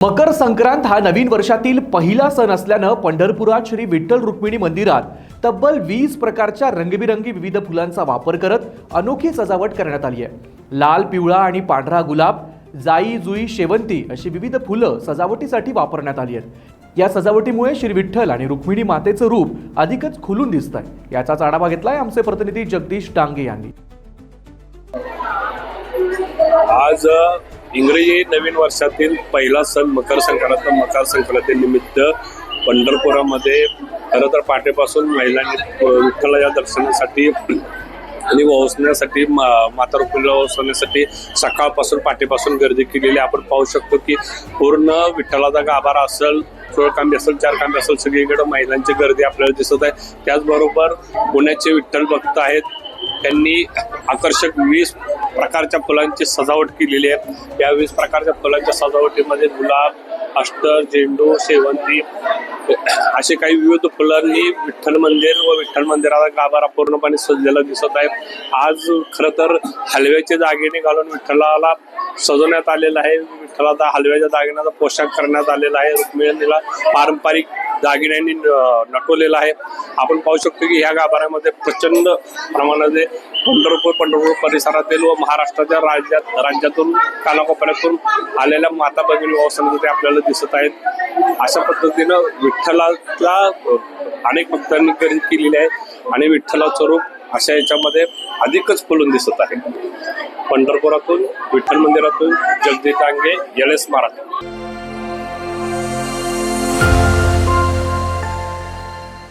मकर संक्रांत हा नवीन वर्षातील पहिला सण असल्यानं पंढरपुरात श्री विठ्ठल रुक्मिणी मंदिरात तब्बल 20 प्रकारच्या रंगबिरंगी विविध फुलांचा वापर करत अनोखी सजावट करण्यात आली आहे। लाल, पिवळा आणि पांढरा गुलाब, जाई, जुई, शेवंती अशी विविध फुलं सजावटीसाठी वापरण्यात आली आहेत। या सजावटीमुळे श्री विठ्ठल आणि रुक्मिणी मातेचं रूप अधिकच खुलून दिसतंय। याचाच आढावा घेतलाय आमचे प्रतिनिधी जगदीश डांगे यांनी। आज इंग्रजी नवीन वर्षातील पहिला सण मकर संक्रांतीनिमित्त पंढरपुरामध्ये खरं तर पहाटेपासून महिलांनी विठ्ठलाच्या दर्शनासाठी आणि वसण्यासाठी माता रुक्मिणीला वसवण्यासाठी सकाळपासून पहाटेपासून गर्दी केलेली आपण पाहू शकतो की पूर्ण विठ्ठलाचा गाभारा असेल, 16 कांबे असेल, 4 कांबे असेल, सगळीकडे महिलांची गर्दी आपल्याला दिसत आहे। त्याचबरोबर पुण्याचे विठ्ठल भक्त आहेत, त्यांनी आकर्षक 20 प्रकारच्या फुलांची सजावट केलेली आहे। या 20 प्रकारच्या फुलांच्या सजावटीमध्ये गुलाब, अष्टर, झेंडू, शेवंती असे काही विविध फुलांनी विठ्ठल मंदिर व विठ्ठल मंदिराचा गाभारा पूर्णपणे सजलेला दिसत आहे। आज खरं तर हलव्याचे दागिने घालून विठ्ठलाला सजवण्यात आलेलं आहे। विठ्ठलाचा हलव्याच्या दागिन्याचा पोशाख करण्यात आलेला आहे। रुक्मिणीला पारंपरिक दागिन्यांनी नटवलेला आहे। आपण पाहू शकतो की ह्या गाभाऱ्यामध्ये प्रचंड प्रमाणात पंढरपूर परिसरातील व महाराष्ट्राच्या राज्यातून कानाकोपऱ्यातून आलेल्या माता भगिनी वसवण्यासाठी आपल्याला दिसत आहेत। अशा पद्धतीनं विठ्ठलाला अनेक भक्तांनी खरेदी केलेली आहे आणि विठ्ठलाचं रूप अशा याच्यामध्ये अधिकच फुलून दिसत आहे। पंढरपुरातून विठ्ठल मंदिरातून जगदीश डांगे, LS मराठी।